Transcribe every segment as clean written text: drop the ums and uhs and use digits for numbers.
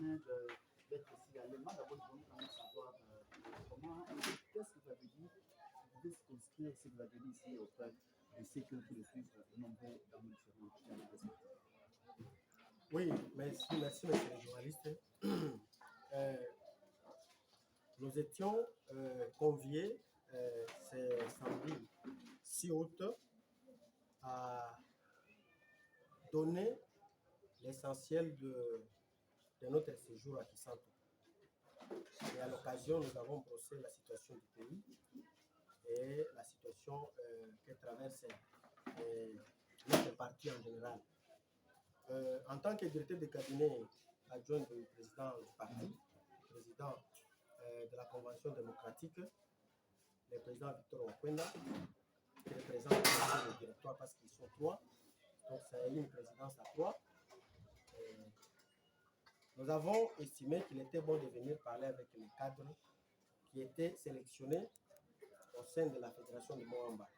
venez d'être ici à Lema. D'abord, nous voulons quand même savoir comment, qu'est-ce que vous avez dit, vous pouvez construire ce que vous avez dit ici auprès de ceux que vous suivre nombreux dans nos différents channels. Oui, merci, monsieur le journaliste. Nous étions conviés ce samedi 6 août à donner l'essentiel de notre séjour à Kisanto. Et à l'occasion, nous avons brossé la situation du pays et la situation que traverse notre parti en général. En tant que directeur de cabinet adjoint du président du parti, président de la Convention démocratique, le président Victor Wakwenda, qui représente le directoire parce qu'ils sont trois, donc c'est une présidence à trois. Nous avons estimé qu'il était bon de venir parler avec les cadres qui étaient sélectionnés au sein de la fédération de Moamba.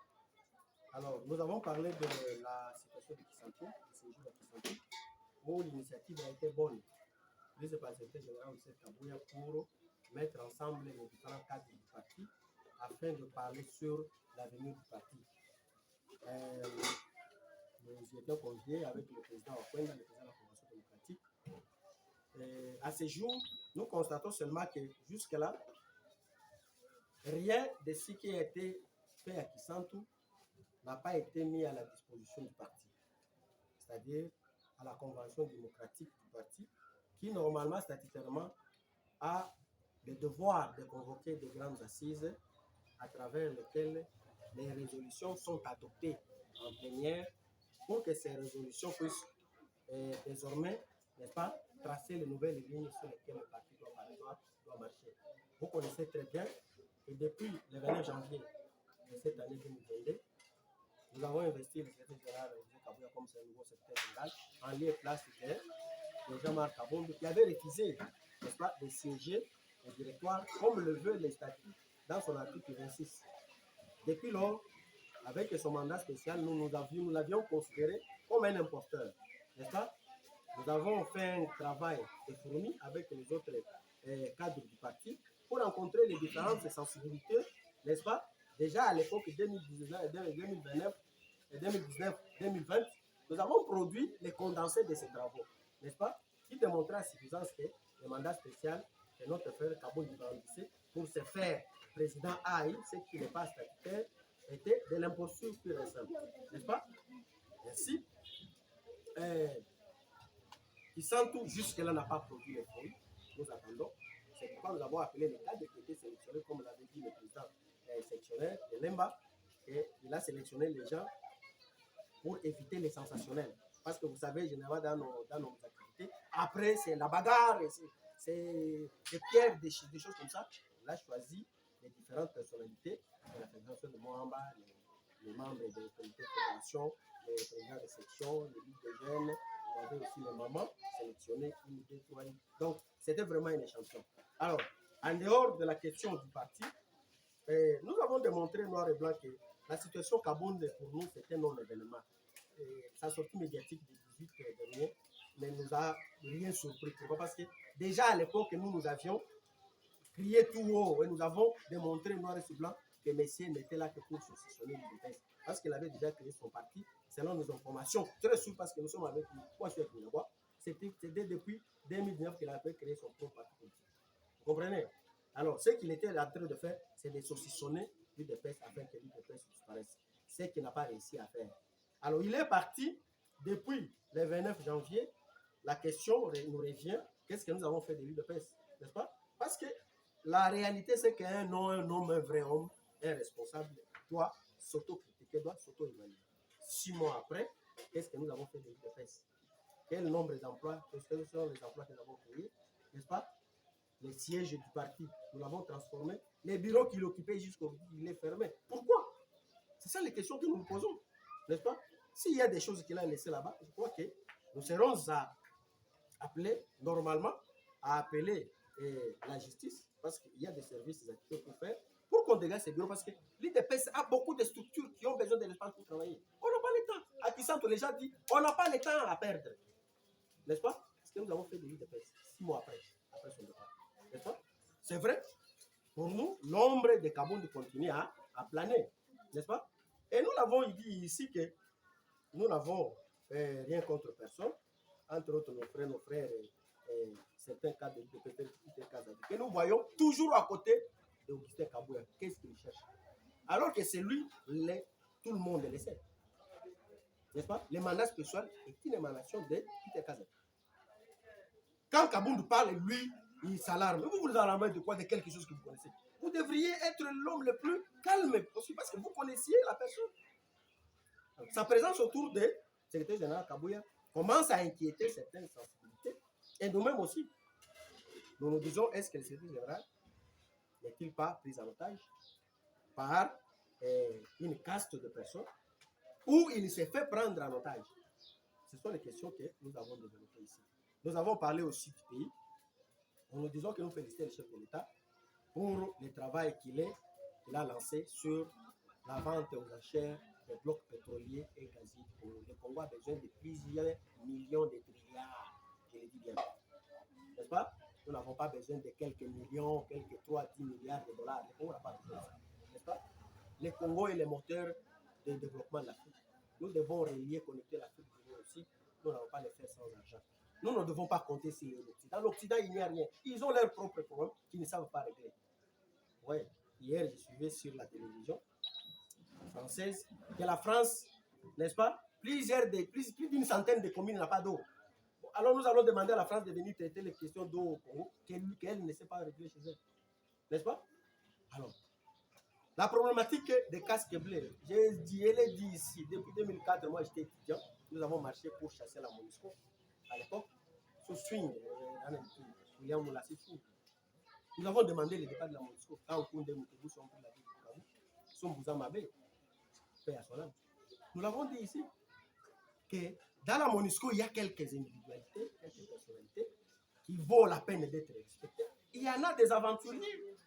Alors, nous avons parlé de la situation de Kisanto, du séjour de Kisanto, où l'initiative a été bonne. Le secrétaire général de Kabouya pour mettre ensemble les différents cadres du parti afin de parler sur l'avenir du parti. Nous étions conviés avec le président Okwenda, le président de la Convention démocratique. À ce jour, nous constatons seulement que jusque-là, rien de ce qui a été fait à Kisanto n'a pas été mis à la disposition du parti, c'est-à-dire à la Convention démocratique du parti, qui normalement, statutairement, a le devoir de convoquer des grandes assises à travers lesquelles les résolutions sont adoptées en plénière pour que ces résolutions puissent désormais, n'est-ce pas, tracer les nouvelles lignes sur lesquelles le parti doit marcher. Vous connaissez très bien que depuis le 29 janvier de cette année 2022, nous avons investi le secrétaire général de Kabouya comme c'est un nouveau secrétaire général en lieu et place de Jean-Marc Kabondo qui avait refusé, n'est-ce pas, de siéger au directoire comme le veut les statuts dans son article 26. Depuis lors, avec son mandat spécial, nous l'avions considéré comme un imposteur, n'est-ce pas? Nous avons fait un travail de fourmi avec les autres cadres du parti pour rencontrer les différentes sensibilités, n'est-ce pas? Déjà à l'époque 2019 et 2020, nous avons produit les condensés de ces travaux, n'est-ce pas? Qui démontraient à suffisance que le mandat spécial que notre frère Kabondo brandissait pour se faire président AI, ce qui n'est pas statutaire, était de l'imposture pure et simple, n'est-ce pas? Ainsi, Kisanto jusque-là n'a pas produit les fruits. Nous attendons. C'est pourquoi nous avons appelé les cadres qui étaient sélectionnés, comme l'avait dit le président sectionnaire de Lemba, et il a sélectionné les gens pour éviter les sensationnels. Parce que vous savez, généralement, dans nos activités, après, c'est la bagarre, c'est des pierres, des choses comme ça. On a choisi les différentes personnalités de la fédération de Moamba, les membres des comités de fédération, les présidents de section, les ligues de jeunes, il y avait aussi les mamans sélectionnées, une, deux, trois. Donc, c'était vraiment un échantillon. Alors, en dehors de la question du parti, nous avons démontré noir et blanc que la situation Kabondo, pour nous, c'était non-événement. Sa sortie médiatique du 18 dernier ne nous a rien surpris. Pourquoi? Parce que déjà à l'époque, nous avions crié tout haut et nous avons démontré noir et blanc que Messier n'était là que pour saucissonner l'UDPS. Parce qu'il avait déjà créé son parti, selon nos informations, très sûr, parce que nous sommes avec lui. Moi, je suis avec lui. C'était depuis 2019 qu'il avait créé son propre parti politique. Vous comprenez? Alors, ce qu'il était en train de faire, c'est de saucissonner l'UDPS afin que l'UDPS disparaisse. Ce qu'il n'a pas réussi à faire. Alors, il est parti depuis le 29 janvier. La question nous revient, qu'est-ce que nous avons fait de l'UDPS, n'est-ce pas? Parce que la réalité, c'est qu'un homme, un vrai homme, un responsable, doit s'auto-critiquer, doit s'auto-évaluer. 6 mois après, qu'est-ce que nous avons fait de l'UDPS? Quel nombre d'emplois, quels sont les emplois que nous avons créés, n'est-ce pas? Les sièges du parti, nous l'avons transformé. Les bureaux qu'il occupait jusqu'aujourd'hui, il est fermé. Pourquoi? C'est ça les questions que nous nous posons, n'est-ce pas? S'il y a des choses qu'il a laissées là-bas, je crois que nous serons appelés normalement à appeler la justice, parce qu'il y a des services actifs pour faire, pour qu'on dégage ces bureaux, parce que l'IDPS a beaucoup de structures qui ont besoin de l'espace pour travailler. On n'a pas le temps. À Kisanto, les gens disent, on n'a pas le temps à perdre. N'est-ce pas? que nous avons fait de lui de paix 6 mois après son départ. N'est-ce pas? C'est vrai. Pour nous, l'ombre de Kabound continue à planer. N'est-ce pas? Et nous l'avons dit ici que nous n'avons rien contre personne, entre autres nos frères et certains cas de Peter Kazadi, que nous voyons toujours à côté d'Augustin Kabouya. Qu'est-ce qu'il cherche? Alors que c'est lui, tout le monde le sait. N'est-ce pas? Le mandat spécial est une émanation de Peter Kazadi. Quand Kabound parle, lui, il s'alarme. Vous vous alarmez de quoi? De quelque chose que vous connaissez. Vous devriez être l'homme le plus calme possible parce que vous connaissiez la personne. Sa présence autour du secrétaire général Kabouya commence à inquiéter certaines sensibilités. Et nous-mêmes aussi. Nous nous disons, est-ce que le secrétaire général n'est-il pas pris en otage par une caste de personnes ou il s'est fait prendre en otage? Ce sont les questions que nous avons développées ici. Nous avons parlé aussi du pays. Nous disons que nous félicitons le chef de l'État pour le travail qu'il a lancé sur la vente aux enchères des blocs pétroliers et gaziers. Le Congo a besoin de plusieurs millions de trilliards, je le dis bien. N'est-ce pas? Nous n'avons pas besoin de quelques millions, quelques 3-10 milliards de dollars. Le Congo n'a pas besoin de ça. N'est-ce pas? Le Congo est le moteur de développement de l'Afrique. Nous devons relier, connecter l'Afrique aussi. Nous n'allons pas le faire sans argent. Nous ne devons pas compter sur l'Occident. Dans l'Occident, il n'y a rien. Ils ont leurs propres problèmes qu'ils ne savent pas régler. Oui, hier, je suivais sur la télévision française que la France, n'est-ce pas, plus d'une centaine de communes n'a pas d'eau. Bon, alors nous allons demander à la France de venir traiter les questions d'eau au Congo qu'elle ne sait pas régler chez elle. N'est-ce pas? Alors, la problématique des casques bleus, je l'ai dit ici, depuis 2004, moi j'étais étudiant, nous avons marché pour chasser la MONUSCO à l'époque, sous swing, William Moulassi Swing. Nous avons demandé le départ de la MONUSCO quand Okounde Moutoubou sont pris la vie de Bukavu, sont Bouzamabé, paix à son âme. Nous l'avons dit ici, que dans la MONUSCO, il y a quelques individualités, quelques personnalités qui vaut la peine d'être respectées. Il y en a des aventuriers,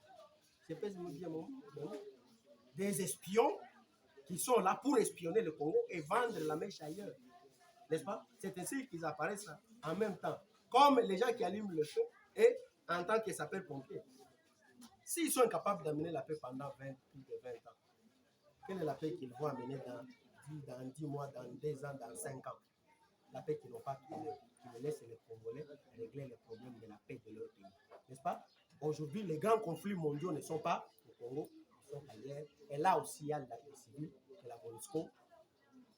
je peux vous dire des espions qui sont là pour espionner le Congo et vendre la mèche ailleurs. N'est-ce pas? C'est ainsi qu'ils apparaissent en même temps, comme les gens qui allument le feu et en tant que sapeurs-pompiers. S'ils sont incapables d'amener la paix pendant plus de 20 ans, quelle est la paix qu'ils vont amener dans 10 mois, dans 2 ans, dans 5 ans? La paix qu'ils n'ont pas trouvée, qui laissent les Congolais régler les problèmes de la paix de leur pays. N'est-ce pas? Aujourd'hui, les grands conflits mondiaux ne sont pas au Congo, ils sont ailleurs. Et là aussi, il y a la paix civile, que la MONUSCO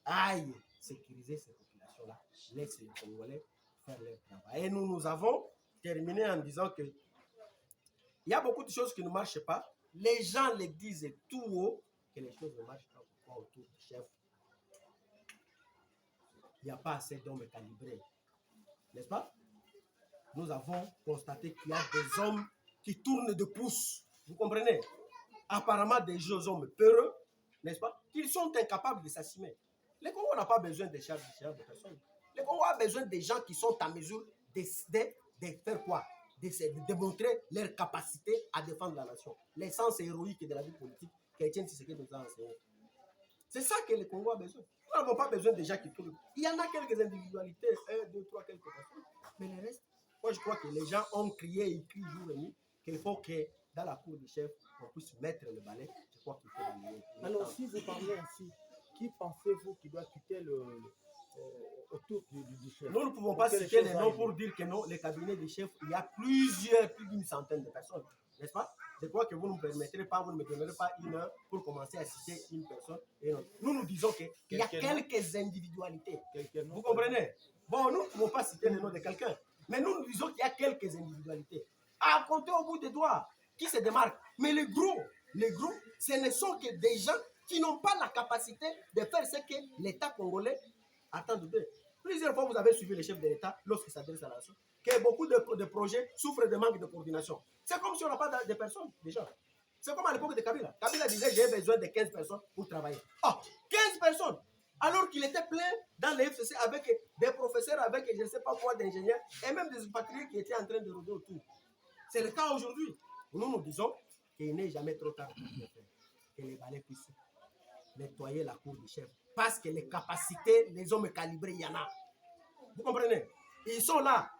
aille sécuriser ces populations-là, laisse les Congolais faire leur travail. Et nous avons terminé en disant que il y a beaucoup de choses qui ne marchent pas. Les gens les disent tout haut que les choses ne marchent pas. Pourquoi autour du chef? Il n'y a pas assez d'hommes calibrés. N'est-ce pas? Nous avons constaté qu'il y a des hommes qui tournent de pouce. Vous comprenez? Apparemment des jeunes hommes peureux, n'est-ce pas? Qu'ils sont incapables de s'assumer. Le Congo n'a pas besoin de chefs de personnes. Le Congo a besoin des gens qui sont en mesure de faire quoi? De démontrer leur capacité à défendre la nation. L'essence héroïque de la vie politique qu'Étienne Tshisekedi nous a enseigné. C'est ça que le Congo a besoin. Nous n'avons pas besoin de gens qui tournent. Il y en a quelques individualités, 1, 2, 3, quelques personnes. Mais le reste, moi je crois que les gens ont crié et écrit jour et nuit qu'il faut que dans la cour du chef, on puisse mettre le balai. Je crois qu'il faut balayer. Alors si vous parlez ainsi, qui pensez-vous qui doit quitter autour du chef? Nous ne pouvons pas citer les noms pour dire que non, les cabinets du chef, il y a plus d'une centaine de personnes. N'est-ce pas? Je crois que vous ne me permettrez pas, vous ne me donnerez pas une heure pour commencer à citer une personne et une autre. Nous disons qu'il y a quelques individualités. Vous comprenez? Bon, nous ne pouvons pas citer le nom de quelqu'un, mais nous disons qu'il y a quelques individualités. À compter au bout des doigts, qui se démarquent. Mais les gros, ce ne sont que des gens qui n'ont pas la capacité de faire ce que l'État congolais attend d'eux. Plusieurs fois, vous avez suivi le chef de l'État lorsqu'il s'adresse à la nation, que beaucoup de projets souffrent de manque de coordination. C'est comme si on n'a pas de personnes, déjà. C'est comme à l'époque de Kabila. Kabila disait, j'ai besoin de 15 personnes pour travailler. Ah, 15 personnes! Alors qu'il était plein dans les FCC avec des professeurs, avec je ne sais pas quoi d'ingénieurs, et même des expatriés qui étaient en train de rôder autour. C'est le cas aujourd'hui. Nous disons qu'il n'est jamais trop tard pour le faire. Que les balais puissent nettoyer la cour du chef. Parce que les capacités, les hommes calibrés, il y en a. Vous comprenez? Ils sont là.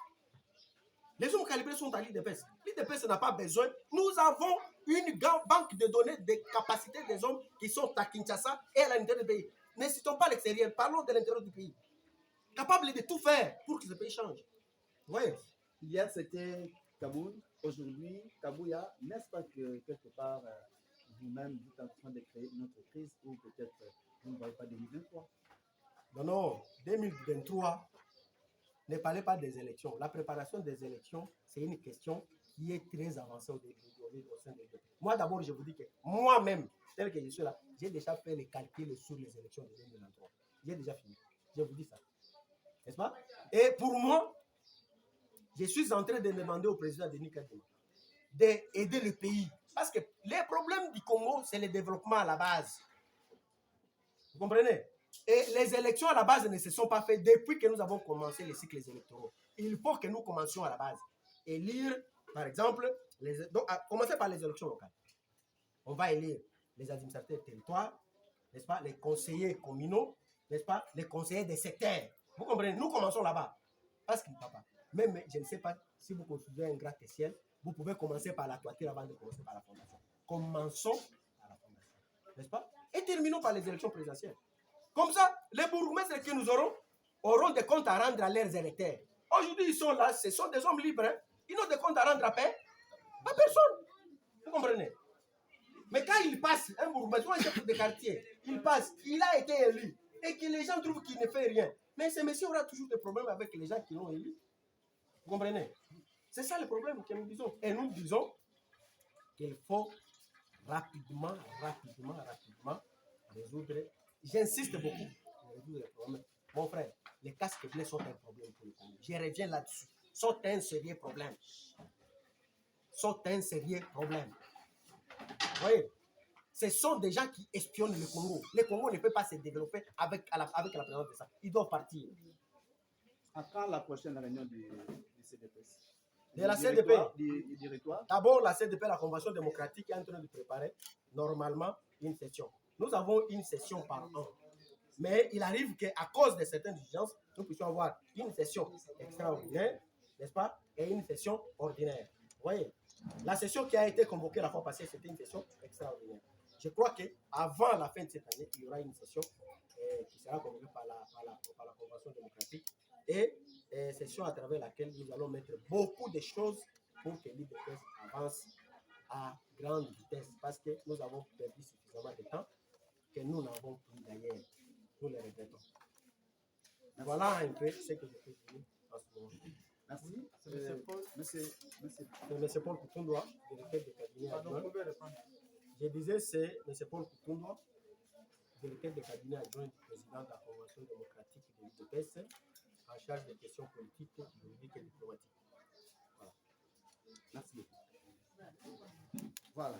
Les hommes calibrés sont à l'IDPS. L'IDPS n'a pas besoin. Nous avons une banque de données des capacités des hommes qui sont à Kinshasa et à l'intérieur du pays. Ne citons pas l'extérieur, parlons de l'intérieur du pays. Capables de tout faire pour que ce pays change. Vous voyez? Hier, c'était Kaboul. Aujourd'hui, Kabouya, n'est-ce pas que quelque part, vous-même, vous êtes en train de créer une autre crise ou peut-être vous ne voyez pas 2023? Non, non, 2023, ne parlez pas des élections. La préparation des élections, c'est une question qui est très avancée au sein des deux. Moi, d'abord, je vous dis que moi-même, tel que je suis là, j'ai déjà fait les calculs sur les élections de 2023. J'ai déjà fini. Je vous dis ça. N'est-ce pas? Et pour moi, je suis en train de demander au président Denis Kadima d'aider le pays. Parce que les problèmes du Congo, c'est le développement à la base. Vous comprenez? Et les élections à la base ne se sont pas faites depuis que nous avons commencé les cycles électoraux. Il faut que nous commencions à la base. Élire, par exemple, donc, commencer par les élections locales. On va élire les administrateurs territoires, n'est-ce pas, les conseillers communaux, n'est-ce pas, les conseillers des secteurs. Vous comprenez? Nous commençons là-bas. Parce qu'il ne peut pas. Même, je ne sais pas si vous construisez un gratte-ciel, vous pouvez commencer par la toiture avant de commencer par la fondation. Commençons par la fondation. N'est-ce pas? Et terminons par les élections présidentielles. Comme ça, les bourgmestres que nous auront des comptes à rendre à leurs électeurs. Aujourd'hui, ils sont là, ce sont des hommes libres. Hein? Ils n'ont des comptes à rendre à personne. Vous comprenez? Mais quand il passe, un bourgmestre, un chef de quartier, il passe, il a été élu, et que les gens trouvent qu'il ne fait rien. Mais ce monsieur aura toujours des problèmes avec les gens qui l'ont élu. Vous comprenez? C'est ça le problème que nous disons. Et nous disons qu'il faut rapidement résoudre. J'insiste beaucoup pour résoudre les problèmes. Mon frère, les casques bleus sont un problème pour le Congo. Je reviens là-dessus. Sont un sérieux problème. Sont un sérieux problème. Vous voyez? Ce sont des gens qui espionnent le Congo. Le Congo ne peut pas se développer avec la présence de ça. Ils doivent partir. À quand la prochaine réunion du CDPS? De la CDP. Du directoire. D'abord, la CDP, la Convention démocratique, est en train de préparer normalement une session. Nous avons une session par an. Mais il arrive qu'à cause de certaines urgences, nous puissions avoir une session extraordinaire, n'est-ce pas, et une session ordinaire. Vous voyez? La session qui a été convoquée la fois passée, c'était une session extraordinaire. Je crois qu'avant la fin de cette année, il y aura une session qui sera convoquée par la Convention démocratique et session à travers laquelle nous allons mettre beaucoup de choses pour que l'IDPS avance à grande vitesse parce que nous avons perdu suffisamment de temps que nous n'avons plus d'ailleurs. Nous le regrettons. Voilà un peu ce que je peux dire en ce moment. Merci. Monsieur Paul Koutoundoua, directeur de cabinet adjoint. Je disais, c'est M. Paul Koutoundoua, directeur de cabinet adjoint du président de la Convention démocratique de l'IDPS, en charge des questions politiques, juridiques et diplomatiques. Voilà. Merci beaucoup. Voilà.